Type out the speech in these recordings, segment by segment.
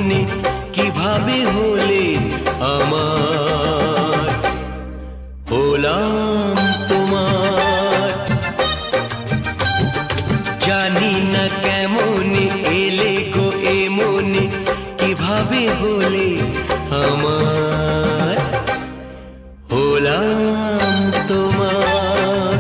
মনে কিভাবে হলে আমার, হলাম তোমার। জানি না কেমন এলে গো এ মনে কিভাবে হলে আমার, হলাম তোমার।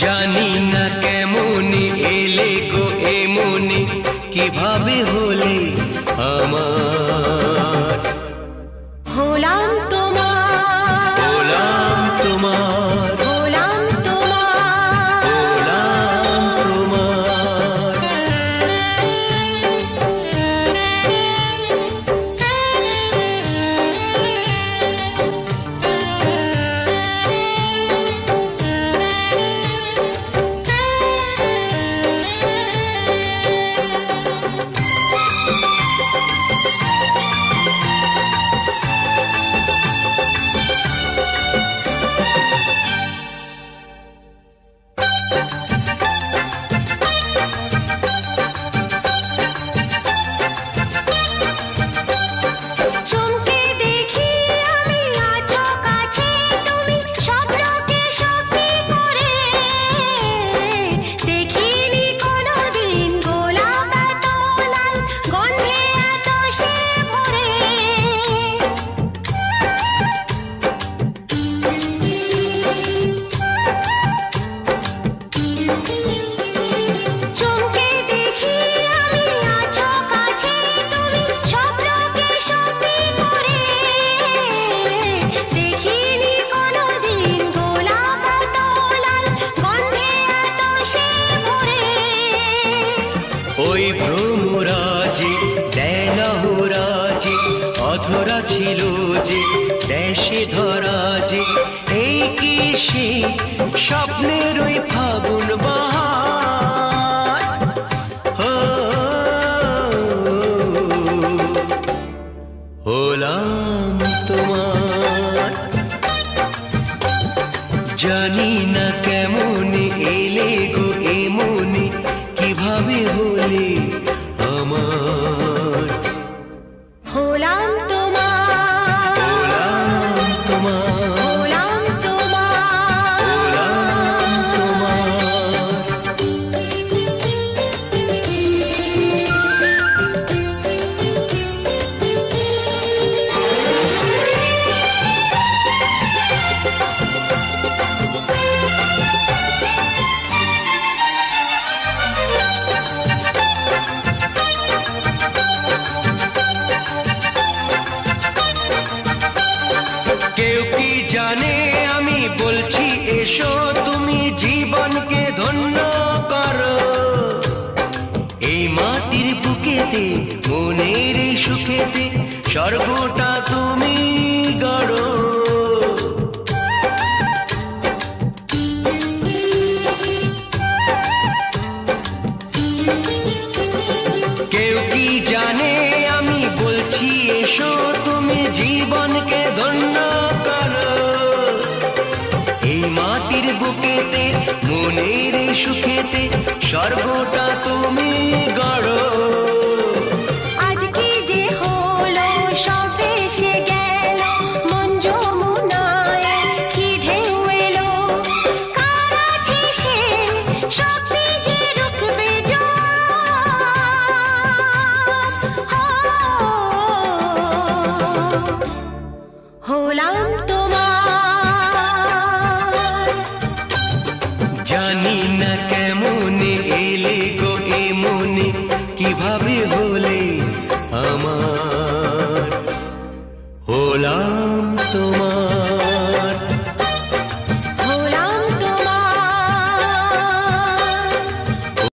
জানি না কেমন এলে গো এ মনে কিভাবে হলে আমার, হলাম তোমার, হলাম তোমার, হলাম তোমার, হলাম তোমার। চমকে দেখি আমি আছো কাছে তুমি স্বপ্নকে সত্যি করে, দেখিনি কোনোদিন গোলাপ এত লাল গন্ধে এত সে ভরে। চমকে দেখি আমি আছো কাছে তুমি স্বপ্নকে সত্যি করে, দেখিনি কোনোদিন গোলাপ এত লাল গন্ধে এত সে ভরে। ওই ভ্রমরাজে দেনহরাজে অধরা ছিল যে দেশে ধরা যে, এই কি সে স্বপ্নের ওই ফাগুন বাহার, ও, হলাম তোমার। জানি না কেমন এলে গো এ মনে কিভাবে হলে আমার, হলাম তোমার, হলাম তোমার, হলাম তোমার, হলাম তোমার। কেউ কি জানে আমি বলছি এসো তুমি জীবনকে ধন্য করো, এই মাটির বুকেতে মনের এই সুখেতে স্বর্গটা তুমি গড়ো। কেউ কি জানে আমি বলছি এসো তুমি জীবনকে ধন্য করো, এই মাটির বুকেতে মনের এই সুখেতে স্বর্গটা তুমি গড়ো। আজকে যে হলো সব ভেসে গেল মন যমুনায় কি ঢেউ এলো, কার আছে সে শক্তি যে রুখবে হলাম তোমার। জানি না কেমন এলে গো এ মনে কিভাবে হলে আমার, হলাম তোমার।